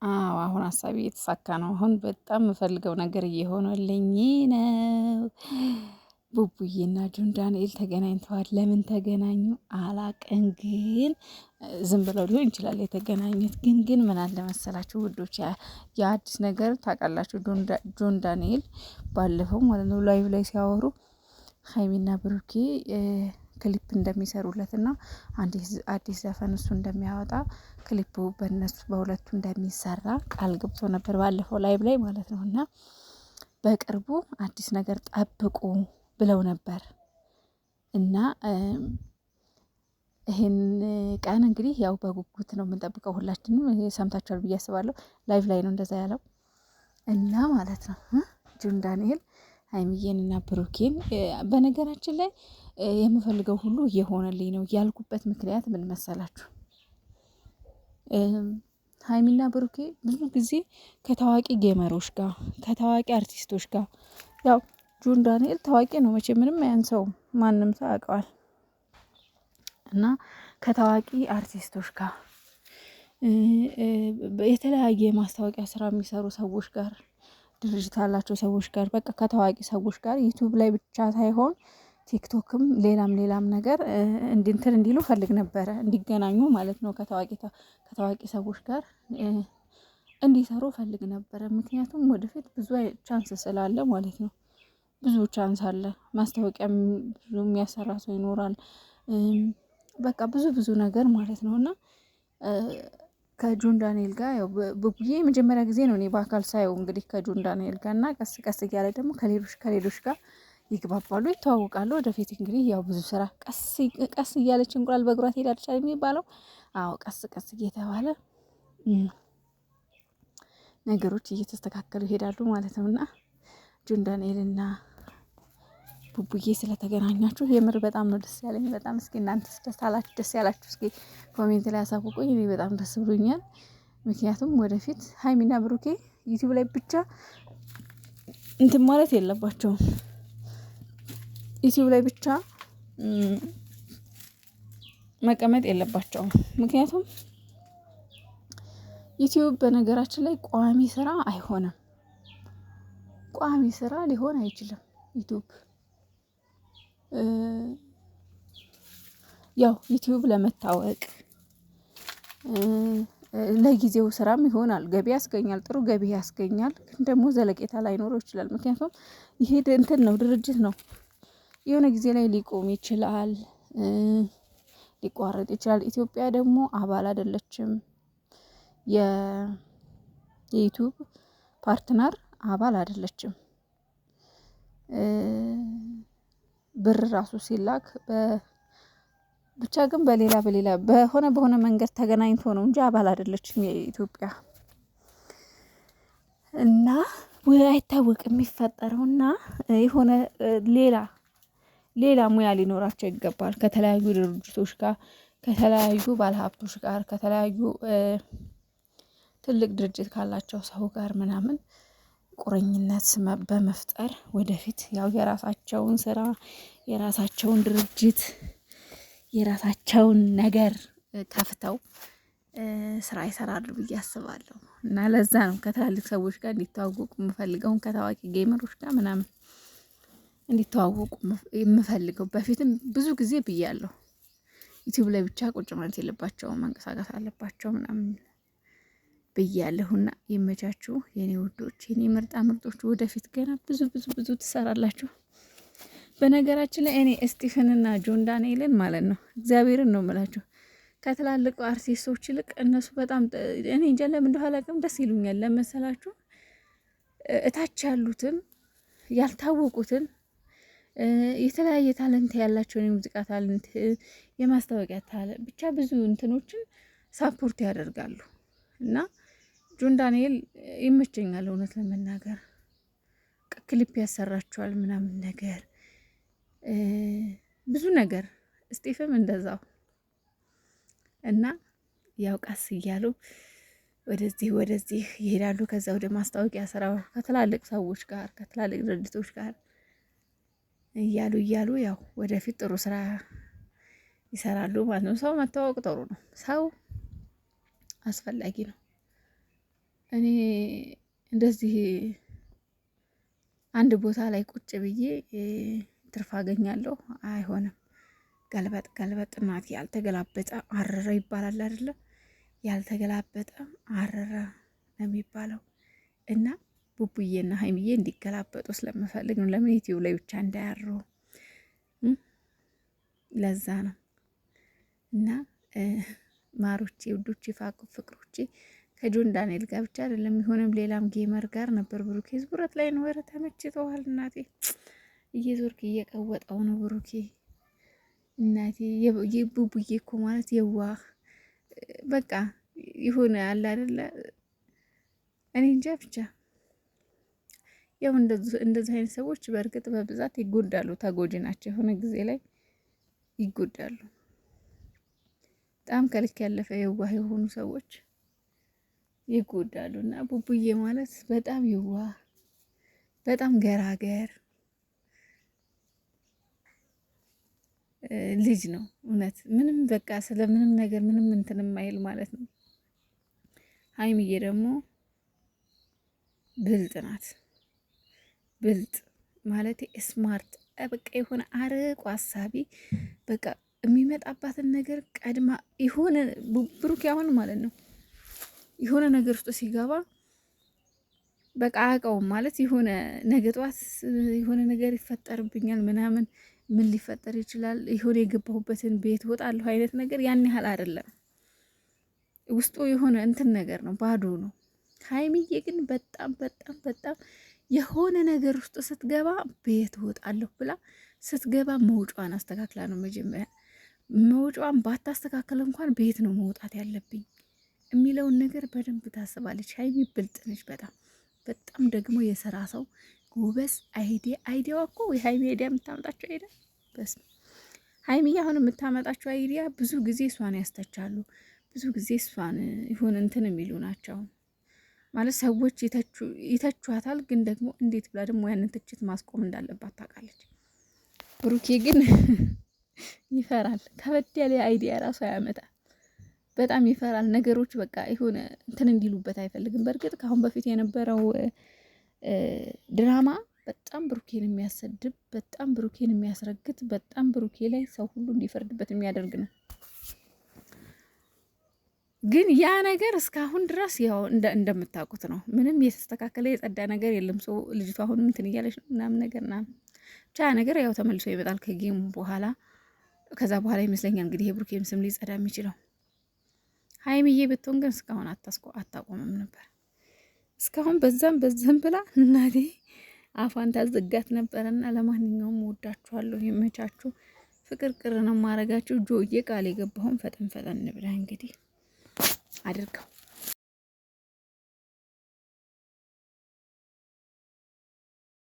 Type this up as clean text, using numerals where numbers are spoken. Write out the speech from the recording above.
አሁን ሀሳቤ የተሳካ ነው። አሁን በጣም የምፈልገው ነገር እየሆነልኝ ነው። ቡቡዬና ጆን ዳንኤል ተገናኝተዋል። ለምን ተገናኙ አላቅም፣ ግን ዝም ብለው ሊሆን ይችላል የተገናኙት። ግን ምን አለ መሰላችሁ ውዶች፣ የአዲስ ነገር ታውቃላችሁ። ጆን ዳንኤል ባለፈው ማለት ነው ላይቭ ላይ ሲያወሩ ሀይሚና ብሩኬ ክሊፕ እንደሚሰሩለት እና አዲስ ዘፈን እሱ እንደሚያወጣ ክሊፑ በእነሱ በሁለቱ እንደሚሰራ ቃል ገብቶ ነበር ባለፈው ላይቭ ላይ ማለት ነው። እና በቅርቡ አዲስ ነገር ጠብቁ ብለው ነበር እና ይሄን ቀን እንግዲህ ያው በጉጉት ነው የምንጠብቀው ሁላችንም። ሰምታችኋል ብዬ አስባለሁ። ላይቭ ላይ ነው እንደዛ ያለው እና ማለት ነው ጆን ዳንኤል ሀይሚዬንና ብሩኬን በነገራችን ላይ የምፈልገው ሁሉ እየሆነልኝ ነው ያልኩበት ምክንያት ምን መሰላችሁ? ሀይሚና ብሩኬ ብዙ ጊዜ ከታዋቂ ጌመሮች ጋር ከታዋቂ አርቲስቶች ጋር፣ ያው ጆን ዳንኤል ታዋቂ ነው መቼ ምንም አያንሰውም፣ ማንም ሰው ያውቀዋል። እና ከታዋቂ አርቲስቶች ጋር የተለያየ ማስታወቂያ ስራ የሚሰሩ ሰዎች ጋር፣ ድርጅት ያላቸው ሰዎች ጋር፣ በቃ ከታዋቂ ሰዎች ጋር ዩቲዩብ ላይ ብቻ ሳይሆን ቲክቶክም ሌላም ነገር እንድንትን እንዲሉ ፈልግ ነበረ፣ እንዲገናኙ ማለት ነው። ከታዋቂ ሰዎች ጋር እንዲሰሩ ፈልግ ነበረ። ምክንያቱም ወደፊት ብዙ ቻንስ ስላለ ማለት ነው። ብዙ ቻንስ አለ። ማስታወቂያ ብዙ የሚያሰራ ሰው ይኖራል። በቃ ብዙ ነገር ማለት ነው። እና ከጆን ዳንኤል ጋር ያው ቡቡዬ የመጀመሪያ ጊዜ ነው እኔ በአካል ሳየው እንግዲህ ከጆን ዳንኤል ጋር እና ቀስ እያለ ደግሞ ከሌሎች ጋር ይግባባሉ፣ ይተዋወቃሉ። ወደፊት እንግዲህ ያው ብዙ ስራ ቀስ እያለች እንቁላል በእግሯ ትሄዳለች የሚባለው። አዎ ቀስ እየተባለ ነገሮች እየተስተካከሉ ይሄዳሉ ማለት ነው። እና ጆን ዳንኤልና ቡቡዬ ስለተገናኛችሁ የምር በጣም ነው ደስ ያለኝ። በጣም እስኪ እናንተስ ደስ ያላችሁ እስኪ ኮሜንት ላይ አሳውቁኝ። እኔ በጣም ደስ ብሎኛል። ምክንያቱም ወደፊት ሀይሚና ብሩኬ ዩቲዩብ ላይ ብቻ እንትን ማለት የለባቸውም። ዩቲዩብ ላይ ብቻ መቀመጥ የለባቸውም። ምክንያቱም ዩቲዩብ በነገራችን ላይ ቋሚ ስራ አይሆንም። ቋሚ ስራ ሊሆን አይችልም ዩቲዩብ። ያው ዩቲዩብ ለመታወቅ ለጊዜው ስራም ይሆናል፣ ገቢ ያስገኛል፣ ጥሩ ገቢ ያስገኛል። ግን ደግሞ ዘለቄታ ላይኖረው ይችላል። ምክንያቱም ይሄ እንትን ነው፣ ድርጅት ነው። የሆነ ጊዜ ላይ ሊቆም ይችላል፣ ሊቋረጥ ይችላል። ኢትዮጵያ ደግሞ አባል አይደለችም፣ የዩቲዩብ ፓርትነር አባል አይደለችም። ብር ራሱ ሲላክ ብቻ ግን በሌላ በሆነ መንገድ ተገናኝቶ ነው እንጂ አባል አይደለችም የኢትዮጵያ። እና አይታወቅም የሚፈጠረውና የሆነ ሌላ ሙያ ሊኖራቸው ይገባል። ከተለያዩ ድርጅቶች ጋር፣ ከተለያዩ ባለሀብቶች ጋር፣ ከተለያዩ ትልቅ ድርጅት ካላቸው ሰው ጋር ምናምን ቁርኝነት በመፍጠር ወደፊት ያው የራሳቸውን ስራ፣ የራሳቸውን ድርጅት፣ የራሳቸውን ነገር ከፍተው ስራ ይሰራሉ ብዬ አስባለሁ። እና ለዛ ነው ከትላልቅ ሰዎች ጋር እንዲተዋወቁ የምፈልገውን፣ ከታዋቂ ጌመሮች ጋር ምናምን እንዲተዋወቁ የምፈልገው። በፊትም ብዙ ጊዜ ብያለሁ፣ ዩቲዩብ ላይ ብቻ ቁጭ ማለት የለባቸውም፣ መንቀሳቀስ አለባቸው ምናምን ብያለሁና ይመቻችሁ የኔ ውዶች፣ የኔ ምርጦች። ወደፊት ገና ብዙ ትሰራላችሁ። በነገራችን ላይ እኔ ስቲፈንና ጆን ዳንኤልን ማለት ነው እግዚአብሔርን ነው የምላችሁ ከትላልቁ አርቲስቶች ይልቅ እነሱ በጣም እኔ እንጃ ለምን እንደሆነ አላውቅም ደስ ይሉኛል። ለመሰላችሁ እታች ያሉትን ያልታወቁትን የተለያየ ታለንት ያላቸውን የሙዚቃ ታለንት፣ የማስታወቂያ ታለንት፣ ብቻ ብዙ እንትኖችን ሳፖርት ያደርጋሉ። እና ጆን ዳንኤል ይመቸኛል እውነት ለመናገር ክሊፕ ያሰራቸዋል ምናምን ነገር ብዙ ነገር። ስቲፍም እንደዛው። እና ያው ቀስ እያሉ ወደዚህ ይሄዳሉ። ከዛ ወደ ማስታወቂያ ስራው ከትላልቅ ሰዎች ጋር፣ ከትላልቅ ድርጅቶች ጋር እያሉ ያው ወደፊት ጥሩ ስራ ይሰራሉ ማለት ነው። ሰው መታወቅ ጥሩ ነው። ሰው አስፈላጊ ነው። እኔ እንደዚህ አንድ ቦታ ላይ ቁጭ ብዬ ትርፍ አገኛለሁ አይሆንም። ገልበጥ ገልበጥ እናቴ ያልተገላበጠ አረረ ይባላል አይደለ? ያልተገላበጠ አረረ ነው የሚባለው። እና ቡቡዬና ሀይሚዬ እንዲገላበጡ ስለምፈልግ ነው። ለምን ዩቲዩብ ላይ ብቻ እንዳያሩ ለዛ ነው። እና ማሮቼ ውዶቼ ፋቁ ፍቅሮቼ ከጆን ዳንኤል ጋር ብቻ አይደለም የሆነም ሌላም ጌመር ጋር ነበር ብሩኬ። ዝቡረት ላይ ነው። ኧረ ተመችተዋል እናቴ። እየዞርክ እየቀወጠው ነው ብሩኬ እናቴ። የቡቡዬ እኮ ማለት የዋህ በቃ ይሁን አለ አይደለ? እኔ እንጃ ብቻ ያው እንደዚህ አይነት ሰዎች በእርግጥ በብዛት ይጎዳሉ፣ ተጎጂ ናቸው። የሆነ ጊዜ ላይ ይጎዳሉ። በጣም ከልክ ያለፈ የዋህ የሆኑ ሰዎች ይጎዳሉ። እና ቡቡዬ ማለት በጣም የዋህ በጣም ገራገር ልጅ ነው። እውነት ምንም በቃ ስለምንም ነገር ምንም እንትን የማይል ማለት ነው። ሀይሚዬ ደግሞ ብልጥ ናት። ብልጥ ማለት ስማርት በቃ የሆነ አርቆ አሳቢ በቃ የሚመጣባትን ነገር ቀድማ የሆነ ብሩክ አሁን ማለት ነው የሆነ ነገር ውስጥ ሲገባ በቃ አያውቀውም ማለት የሆነ ነገ ጧት የሆነ ነገር ይፈጠርብኛል ምናምን ምን ሊፈጠር ይችላል የሆነ የገባሁበትን ቤት ወጣለሁ አይነት ነገር ያን ያህል አይደለም። ውስጡ የሆነ እንትን ነገር ነው፣ ባዶ ነው። ሀይሚዬ ግን በጣም በጣም በጣም የሆነ ነገር ውስጥ ስትገባ ቤት ወጣለሁ ብላ ስትገባ መውጫዋን አስተካክላ ነው መጀመሪያ። መውጫዋን ባታስተካከል እንኳን ቤት ነው መውጣት ያለብኝ የሚለውን ነገር በደንብ ታስባለች። ሀይሚ ብልጥ ነች በጣም በጣም ደግሞ የስራ ሰው ጎበዝ። አይዲያዋ እኮ የሀይሚ አይዲያ የምታመጣቸው አይዲያ በስ ሀይሚዬ አሁን የምታመጣቸው አይዲያ ብዙ ጊዜ እሷን ያስተቻሉ፣ ብዙ ጊዜ እሷን ይሁን እንትን የሚሉ ናቸው ማለት ሰዎች ይተቿታል። ግን ደግሞ እንዴት ብላ ደግሞ ያንን ትችት ማስቆም እንዳለባት ታውቃለች። ብሩኬ ግን ይፈራል። ከበድ ያለ አይዲያ ራሱ ያመጣል። በጣም ይፈራል። ነገሮች በቃ የሆነ እንትን እንዲሉበት አይፈልግም። በእርግጥ ከአሁን በፊት የነበረው ድራማ በጣም ብሩኬን የሚያሰድብ፣ በጣም ብሩኬን የሚያስረግጥ፣ በጣም ብሩኬ ላይ ሰው ሁሉ እንዲፈርድበት የሚያደርግ ነው። ግን ያ ነገር እስካሁን ድረስ ያው እንደምታውቁት ነው። ምንም የተስተካከለ የጸዳ ነገር የለም። ሰው ልጅቷ አሁንም እንትን እያለች ነው ምናምን ነገር ና ብቻ ነገር ያው ተመልሶ ይመጣል ከጌሙ በኋላ። ከዛ በኋላ ይመስለኛል እንግዲህ የብሩኬም ስም ሊጸዳ የሚችለው። ሀይሚዬ ብትሆን ግን እስካሁን አታቆምም ነበር። እስካሁን በዛም ብላ እናቴ አፏን ታዘጋት ነበረና። ለማንኛውም ወዳችኋለሁ፣ የመቻችሁ ፍቅር ቅር ነው ማረጋችሁ። ጆዬ ቃል የገባሁን ፈጠን ብላ እንግዲህ አድርገው